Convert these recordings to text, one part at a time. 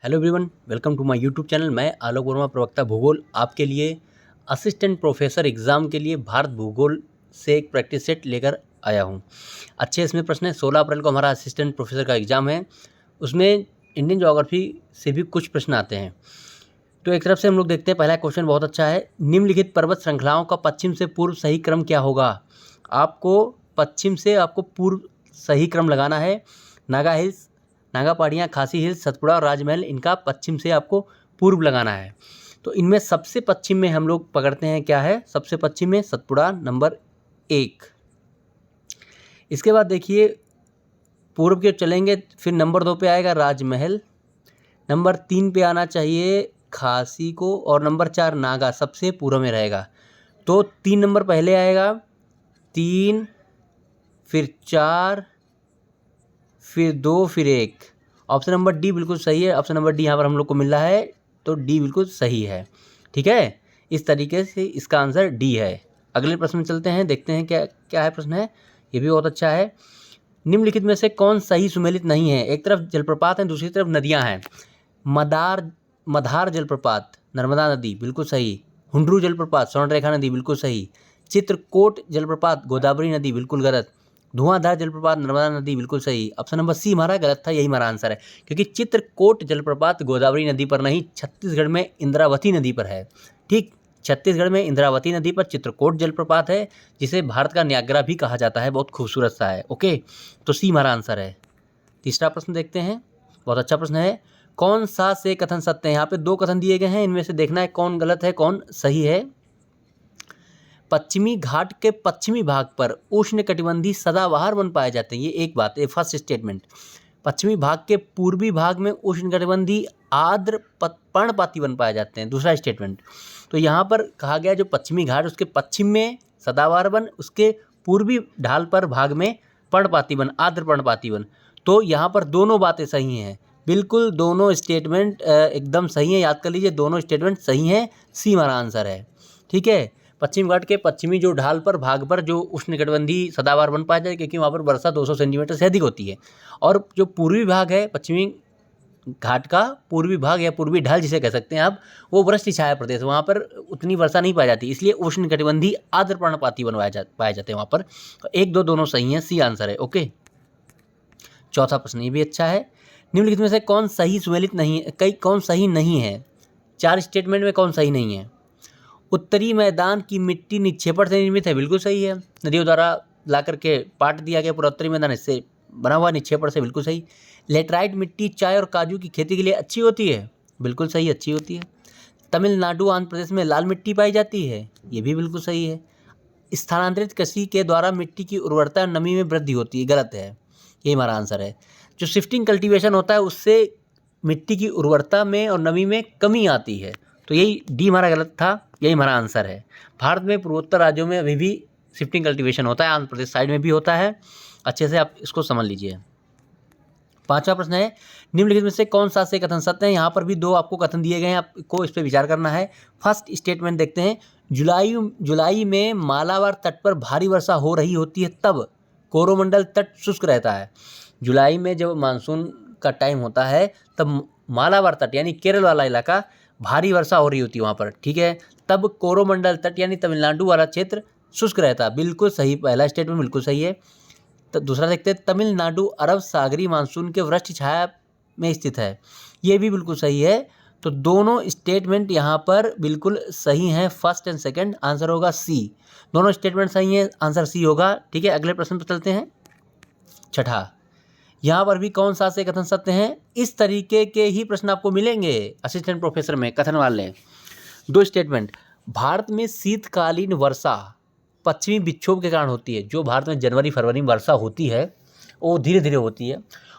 Hello everyone, welcome to my YouTube channel. मैं आलोक वर्मा, प्रवक्ता भूगोल, आपके लिए असिस्टेंट प्रोफेसर एग्ज़ाम के लिए भारत भूगोल से एक प्रैक्टिस सेट लेकर आया हूं। अच्छे इसमें प्रश्न है। 16 अप्रैल को हमारा असिस्टेंट प्रोफेसर का एग्ज़ाम है। उसमें इंडियन ज्योग्राफी से भी कुछ प्रश्न आते हैं। तो एक तरफ से हम लोग देखते हैं। पहला क्वेश्चन बहुत अच्छा है। निम्नलिखित पर्वत श्रृंखलाओं का पश्चिम से पूर्व सही क्रम क्या होगा? आपको पश्चिम से पूर्व सही क्रम लगाना है। नागा हिल्स, नागा पहाड़ियाँ, खासी हिल्स, सतपुड़ा और राजमहल, इनका पश्चिम से आपको पूर्व लगाना है। तो इनमें सबसे पश्चिम में हम लोग पकड़ते हैं, क्या है सबसे पश्चिम में? सतपुड़ा नंबर 1। इसके बाद देखिए पूर्व के चलेंगे, फिर नंबर 2 पे आएगा राजमहल, नंबर 3 पे आना चाहिए खासी को, और नंबर 4 नागा सबसे पूर्व में रहेगा। तो 3 नंबर पहले आएगा, 3 फिर 4 फिर 2 फिर 1। ऑप्शन नंबर डी बिल्कुल सही है। ऑप्शन नंबर डी यहाँ पर हम लोग को मिल रहा है, तो डी बिल्कुल सही है। ठीक है, इस तरीके से इसका आंसर डी है। अगले प्रश्न में चलते हैं, देखते हैं क्या क्या है प्रश्न है। ये भी बहुत अच्छा है। निम्नलिखित में से कौन सही सुमेलित नहीं है? एक तरफ जलप्रपात है, दूसरी तरफ नदियाँ हैं। मधार जलप्रपात नर्मदा नदी बिल्कुल सही। हुंड्रू जलप्रपात स्वर्णरेखा नदी बिल्कुल सही। चित्रकोट जलप्रपात गोदावरी नदी बिल्कुल गलत। धुआंधार जलप्रपात नर्मदा नदी बिल्कुल सही। ऑप्शन नंबर सी हमारा गलत था, यही हमारा आंसर है, क्योंकि चित्रकोट जलप्रपात गोदावरी नदी पर नहीं, छत्तीसगढ़ में इंद्रावती नदी पर है। ठीक, छत्तीसगढ़ में इंद्रावती नदी पर चित्रकोट जलप्रपात है, जिसे भारत का न्यागरा भी कहा जाता है। बहुत खूबसूरत सा है। ओके, तो सी हमारा आंसर है। तीसरा प्रश्न देखते हैं, बहुत अच्छा प्रश्न है। कौन सा से कथन सत्य है? यहाँ पे 2 कथन दिए गए हैं, इनमें से देखना है कौन गलत है कौन सही है। पश्चिमी घाट के पश्चिमी भाग पर उष्णकटिबंधीय सदाबहार वन पाए जाते हैं। ये एक बात है, फर्स्ट स्टेटमेंट। पश्चिमी भाग के पूर्वी भाग में उष्णकटिबंधीय आर्द्र पर्णपाती वन पाए जाते हैं, दूसरा स्टेटमेंट। तो यहाँ पर कहा गया जो पश्चिमी घाट, उसके पश्चिम में सदाबहार वन, उसके पूर्वी ढाल पर भाग में पर्णपाती वन, आर्द्र पर्णपाती वन। तो यहाँ पर दोनों बातें सही हैं, बिल्कुल दोनों स्टेटमेंट एकदम सही हैं। याद कर लीजिए, दोनों स्टेटमेंट सही हैं। सी हमारा आंसर है। ठीक है, पश्चिम घाट के पश्चिमी जो ढाल पर भाग पर जो उष्णकटिबंधीय सदाबहार वन पाया जाए, क्योंकि वहाँ पर वर्षा 200 सेंटीमीटर से अधिक होती है। और जो पूर्वी भाग है पश्चिमी घाट का, पूर्वी भाग या पूर्वी ढाल जिसे कह सकते हैं आप, वो वृष्ट छाया प्रदेश, वहाँ पर उतनी वर्षा नहीं पाई जाती, इसलिए उष्णकटिबंधीय आर्द्र पर्णपाती वन पाए जाते हैं वहाँ पर। तो 1, 2 दोनों सही हैं, सी आंसर है। ओके, चौथा प्रश्न ये भी अच्छा है। निम्नलिखित में से कौन सही सुमेलित नहीं है? कौन सही नहीं है? 4 स्टेटमेंट में कौन सही नहीं है? उत्तरी मैदान की मिट्टी निक्षेपण से निर्मित है, बिल्कुल सही है। नदियों द्वारा ला करके पाट दिया गया पूरा उत्तरी मैदान, इससे बना हुआ निक्षेपण से, बिल्कुल सही। लेटराइट मिट्टी चाय और काजू की खेती के लिए अच्छी होती है, बिल्कुल सही, अच्छी होती है। तमिलनाडु आंध्र प्रदेश में लाल मिट्टी पाई जाती है, ये भी बिल्कुल सही है। स्थानांतरित कृषि के द्वारा मिट्टी की उर्वरता और नमी में वृद्धि होती है, गलत है, ये हमारा आंसर है। जो शिफ्टिंग कल्टीवेशन होता है उससे मिट्टी की उर्वरता में और नमी में कमी आती है, तो यही डी हमारा गलत था, यही हमारा आंसर है। भारत में पूर्वोत्तर राज्यों में अभी भी शिफ्टिंग कल्टीवेशन होता है, आंध्र प्रदेश साइड में भी होता है। अच्छे से आप इसको समझ लीजिए। 5वां प्रश्न है, निम्नलिखित में से कौन सा से कथन सत्य है? यहाँ पर भी 2 आपको कथन दिए गए हैं, आपको इस पर विचार करना है। फर्स्ट स्टेटमेंट देखते हैं, जुलाई में मालाबार तट पर भारी वर्षा हो रही होती है, तब कोरोमंडल तट शुष्क रहता है। जुलाई में जब मानसून का टाइम होता है, तब मालाबार तट यानी केरल वाला इलाका भारी वर्षा हो रही होती है वहाँ पर। ठीक है, तब कोरोमंडल तट यानी तमिलनाडु वाला क्षेत्र शुष्क रहता है, बिल्कुल सही। पहला स्टेटमेंट बिल्कुल सही है। तो दूसरा देखते हैं, तमिलनाडु अरब सागरी मानसून के वृष्टि छाया में स्थित है, ये भी बिल्कुल सही है। तो दोनों स्टेटमेंट यहाँ पर बिल्कुल सही हैं, फर्स्ट एंड सेकंड। आंसर होगा सी, दोनों स्टेटमेंट सही हैं, आंसर सी होगा। ठीक है, अगले प्रश्न पर चलते हैं। छठा, यहाँ पर भी कौन सा से कथन सत्य हैं? इस तरीके के ही प्रश्न आपको मिलेंगे असिस्टेंट प्रोफेसर में, कथन वाले। 2 स्टेटमेंट, भारत में शीतकालीन वर्षा पश्चिमी विक्षोभ के कारण होती है। जो भारत में जनवरी फरवरी में वर्षा होती है वो धीरे धीरे होती है,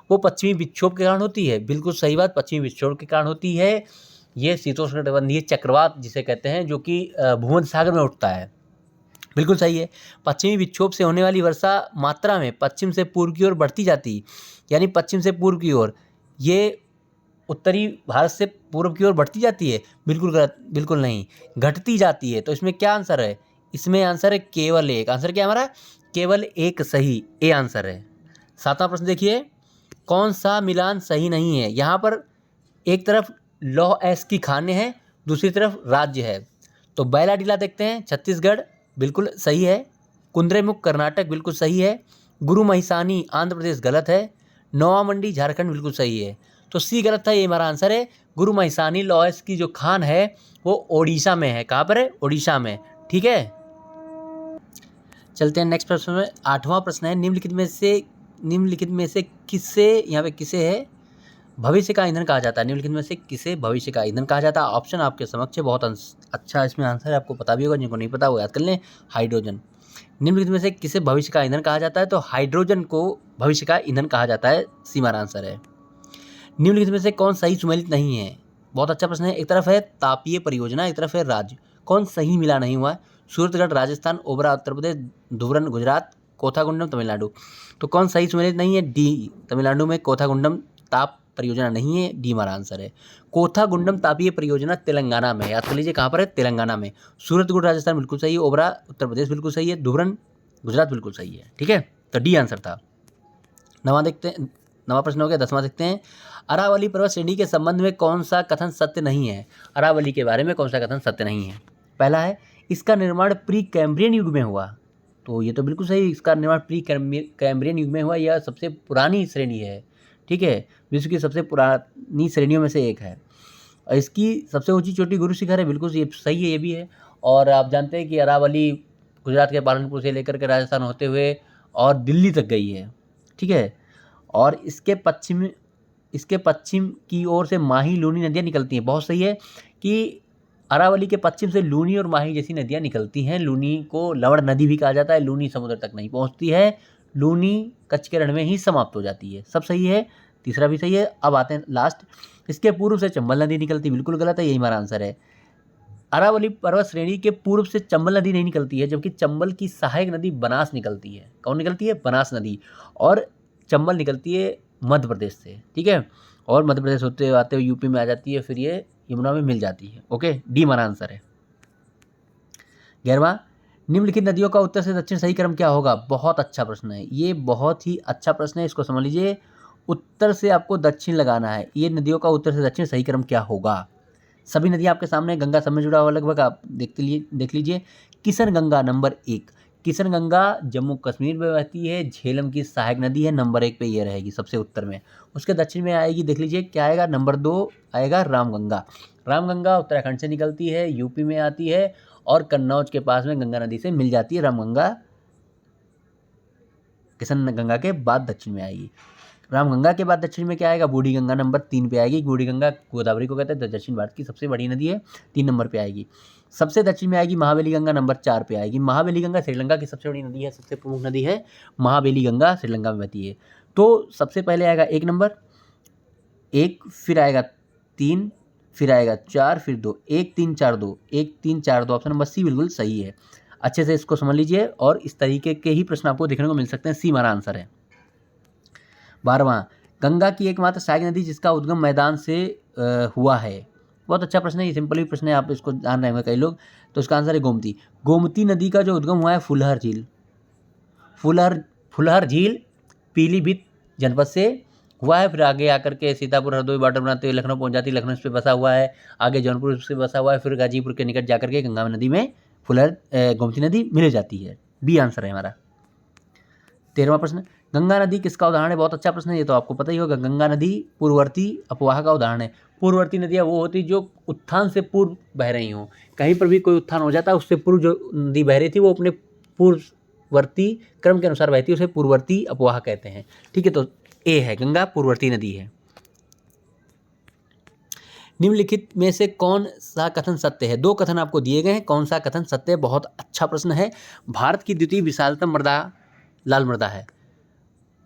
वो पश्चिमी विक्षोभ के कारण होती है, बिल्कुल सही बात, पश्चिमी विक्षोभ के कारण होती है। ये शीतोष्णकटिबंधीय चक्रवात जिसे कहते हैं, जो कि भूमध्य सागर में उठता है, बिल्कुल सही है। पश्चिमी विक्षोभ से होने वाली वर्षा मात्रा में पश्चिम से पूर्व की ओर बढ़ती जाती, यानी पश्चिम से पूर्व की ओर, ये उत्तरी भारत से पूर्व की ओर बढ़ती जाती है, बिल्कुल गलत, बिल्कुल नहीं, घटती जाती है। तो इसमें क्या आंसर है? इसमें आंसर है केवल 1। आंसर क्या हमारा? केवल 1 सही, ए आंसर है। 7वां प्रश्न देखिए, कौन सा मिलान सही नहीं है? यहाँ पर एक तरफ लौह अयस्क की खानें हैं, दूसरी तरफ राज्य है। तो बैलाडीला देखते हैं, छत्तीसगढ़ बिल्कुल सही है। कुद्रेमुख कर्नाटक बिल्कुल सही है। गुरु महिसानी आंध्र प्रदेश गलत है। नौवा मंडी झारखंड बिल्कुल सही है। तो सी गलत था, ये हमारा आंसर है। गुरु महिसानी लौह अयस्क की जो खान है वो ओडिशा में है। कहाँ पर है? ओडिशा में। ठीक है, चलते हैं नेक्स्ट प्रश्न में। 8वां प्रश्न है, निम्नलिखित में से किसे, यहाँ पे किसे है भविष्य का ईंधन कहा जाता है? निम्नलिखित में से किसे भविष्य का ईंधन कहा जाता है? ऑप्शन आपके समक्ष है, बहुत अच्छा इसमें आंसर है, आपको पता भी होगा, जिनको नहीं पता वो याद कर लें। हाइड्रोजन। निम्नलिखित में से किसे भविष्य का ईंधन कहा जाता है? तो हाइड्रोजन को भविष्य का ईंधन कहा जाता है, सी हमारा आंसर है। निम्नलिखित में से कौन सही सुमेलित नहीं है? बहुत अच्छा प्रश्न है। एक तरफ है तापीय परियोजना, एक तरफ है राज्य, कौन सही मिला नहीं हुआ है? सूरतगढ़ राजस्थान, ओबरा उत्तर प्रदेश, धुबरन गुजरात, कोथागुंडम तमिलनाडु। तो कौन सही सुमेलित नहीं है? डी, तमिलनाडु में कोथागुंडम ताप परियोजना नहीं है, डी हमारा आंसर है। कोथागुंडम तापीय परियोजना तेलंगाना में, याद कर लीजिए कहाँ पर है? तेलंगाना में। सूरतगढ़ राजस्थान बिल्कुल सही है, ओबरा उत्तर प्रदेश बिल्कुल सही है, धुबरन गुजरात बिल्कुल सही है। ठीक है, तो डी आंसर था। नवा प्रश्न हो गया। 10वां देखते हैं। अरावली पर्वत श्रेणी के संबंध में कौन सा कथन सत्य नहीं है? अरावली के बारे में कौन सा कथन सत्य नहीं है? पहला है, इसका निर्माण प्री कैम्ब्रियन युग में हुआ। तो ये तो बिल्कुल सही, इसका निर्माण प्री कैम्ब्रियन युग में हुआ, यह सबसे पुरानी श्रेणी है। ठीक है, विश्व की सबसे पुरानी श्रेणियों में से एक है। और इसकी सबसे ऊंची चोटी गुरु शिखर है, बिल्कुल ये सही है, ये भी है। और आप जानते हैं कि अरावली गुजरात के पालनपुर से लेकर के राजस्थान होते हुए और दिल्ली तक गई है। ठीक है, और इसके पश्चिम की ओर से माही, लूनी नदियाँ निकलती हैं। बहुत सही है कि अरावली के पश्चिम से लूनी और माही जैसी नदियाँ निकलती हैं। लूनी को लवण नदी भी कहा जाता है। लूनी समुद्र तक नहीं पहुँचती है, लूनी कच्छ के रण में ही समाप्त हो जाती है। सब सही है, तीसरा भी सही है। अब आते हैं लास्ट, इसके पूर्व से चंबल नदी निकलती, बिल्कुल गलत है, यही हमारा आंसर है। अरावली पर्वत श्रेणी के पूर्व से चंबल नदी नहीं निकलती है, जबकि चंबल की सहायक नदी बनास निकलती है। कौन निकलती है? बनास नदी। और चंबल निकलती है मध्य प्रदेश से। ठीक है, और मध्य प्रदेश होते आते हुए यूपी में आ जाती है, फिर ये यमुना में मिल जाती है। ओके, डी हमारा आंसर है। 11वां, निम्नलिखित नदियों का उत्तर से दक्षिण सही क्रम क्या होगा? बहुत अच्छा प्रश्न है, ये बहुत ही अच्छा प्रश्न है, इसको समझ लीजिए। उत्तर से आपको दक्षिण लगाना है। ये नदियों का उत्तर से दक्षिण सही क्रम क्या होगा? सभी नदियाँ आपके सामने, गंगा सब में जुड़ा हुआ लगभग, आप देख लीजिए। किशन गंगा नंबर 1, किशन गंगा जम्मू कश्मीर में बहती है, झेलम की सहायक नदी है, नंबर 1 पे ये रहेगी सबसे उत्तर में। उसके दक्षिण में आएगी, देख लीजिए क्या आएगा, नंबर 2 आएगा रामगंगा। रामगंगा उत्तराखंड से निकलती है, यूपी में आती है और कन्नौज के पास में गंगा नदी से मिल जाती है। रामगंगा किशन गंगा के बाद दक्षिण में आएगी। रामगंगा के बाद दक्षिण में क्या आएगा? बूढ़ी गंगा नंबर 3 पे आएगी। बूढ़ी गंगा गोदावरी को कहते हैं, दक्षिण भारत की सबसे बड़ी नदी है, 3 नंबर पे आएगी। सबसे दक्षिण में आएगी महाबेली गंगा, नंबर 4 पे आएगी। महाबेली गंगा श्रीलंका की सबसे बड़ी नदी है, सबसे प्रमुख नदी है महाबेली गंगा, श्रीलंका में बहती है। तो सबसे पहले आएगा 1 नंबर, 1, फिर आएगा 3, फिर आएगा 4, फिर 2, 1 3 4 2, 1 3 4 2, ऑप्शन नंबर सी बिल्कुल सही है। अच्छे से इसको समझ लीजिए और इस तरीके के ही प्रश्न आपको देखने को मिल सकते हैं, सी हमारा आंसर है। 12वां, गंगा की एकमात्र सहायक नदी जिसका उद्गम मैदान से हुआ है। बहुत अच्छा प्रश्न है, ये सिंपल ही प्रश्न है, आप इसको जान रहे होंगे कई लोग। तो इसका आंसर है गोमती। गोमती नदी का जो उद्गम हुआ है फुलहर झील, फुलहर झील पीलीभीत जनपद से हुआ है, फिर आगे आकर के सीतापुर हरदोई बॉर्डर बनाते हुए लखनऊ पहुंच जाती है, लखनऊ से बसा हुआ है, आगे जौनपुर से बसा हुआ है, फिर गाजीपुर के निकट जाकर के गंगा नदी में गोमती नदी मिल जाती है। बी आंसर है हमारा। 13वां प्रश्न, गंगा नदी किसका उदाहरण है? बहुत अच्छा प्रश्न है, ये तो आपको पता ही होगा। गंगा नदी पूर्ववर्ती अपवाह का उदाहरण है। पूर्ववर्ती नदियाँ वो होती जो उत्थान से पूर्व बह रही हों, कहीं पर भी कोई उत्थान हो जाता है उससे पूर्व जो नदी बह रही थी वो अपने पूर्ववर्ती क्रम के अनुसार बहती है, उसे पूर्ववर्ती अपवाह कहते हैं। ठीक है, तो ए है, गंगा पूर्ववर्ती नदी है। निम्नलिखित में से कौन सा कथन सत्य है? 2 कथन आपको दिए गए हैं, कौन सा कथन सत्य है? बहुत अच्छा प्रश्न है। भारत की द्वितीय विशालतम मृदा लाल मृदा है।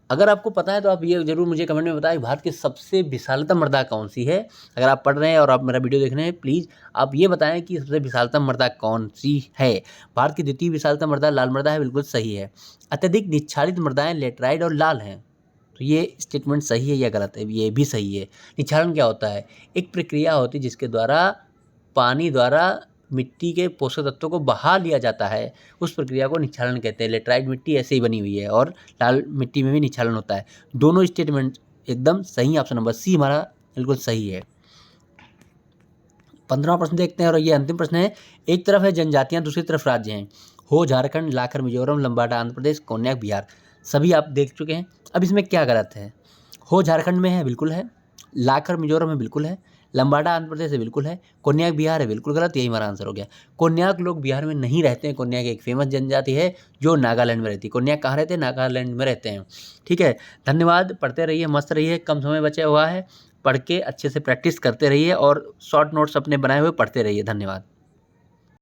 अगर आपको पता है तो आप ये जरूर मुझे कमेंट में बताएं, भारत की सबसे विशालतम मृदा कौन सी है। अगर आप पढ़ रहे हैं और आप मेरा वीडियो देख रहे हैं, प्लीज़ आप ये बताएं कि सबसे विशालतम मृदा कौन सी है। भारत की द्वितीय विशालतम मृदा लाल मृदा है, बिल्कुल सही है। अत्यधिक निच्छादित मृदाएं लेटराइट और लाल हैं, तो ये स्टेटमेंट सही है या गलत है? ये भी सही है। निच्छादन क्या होता है? एक प्रक्रिया होती है जिसके द्वारा पानी द्वारा मिट्टी के पोषक तत्वों को बहा लिया जाता है, उस प्रक्रिया को निच्छादन कहते हैं। लेटराइट मिट्टी ऐसे ही बनी हुई है और लाल मिट्टी में भी निच्छादन होता है। दोनों स्टेटमेंट एकदम सही, ऑप्शन नंबर सी हमारा बिल्कुल सही है। 15वां प्रश्न देखते हैं और ये अंतिम प्रश्न है। एक तरफ है जनजातियां, दूसरी तरफ राज्य हैं। हो झारखंड, लाखर मिजोरम, लंबाडा आंध्र प्रदेश, कोन्याक बिहार। सभी आप देख चुके हैं। अब इसमें क्या गलत है? हो झारखंड में है, बिल्कुल है। लाखर मिजोरम में बिल्कुल है। लंबाडा आंध्र प्रदेश है, बिल्कुल है। कोन्याक बिहार है, बिल्कुल गलत। यही हमारा आंसर हो गया। कोन्याक लोग बिहार में नहीं रहते हैं। कोन्याक एक फेमस जनजाति है जो नागालैंड में रहती है। कोन्याक कहाँ रहते हैं? नागालैंड में रहते हैं। ठीक है, धन्यवाद। पढ़ते रहिए, मस्त रहिए, कम समय बचा हुआ है, पढ़ के अच्छे से प्रैक्टिस करते रहिए और शॉर्ट नोट्स अपने बनाए हुए पढ़ते रहिए। धन्यवाद।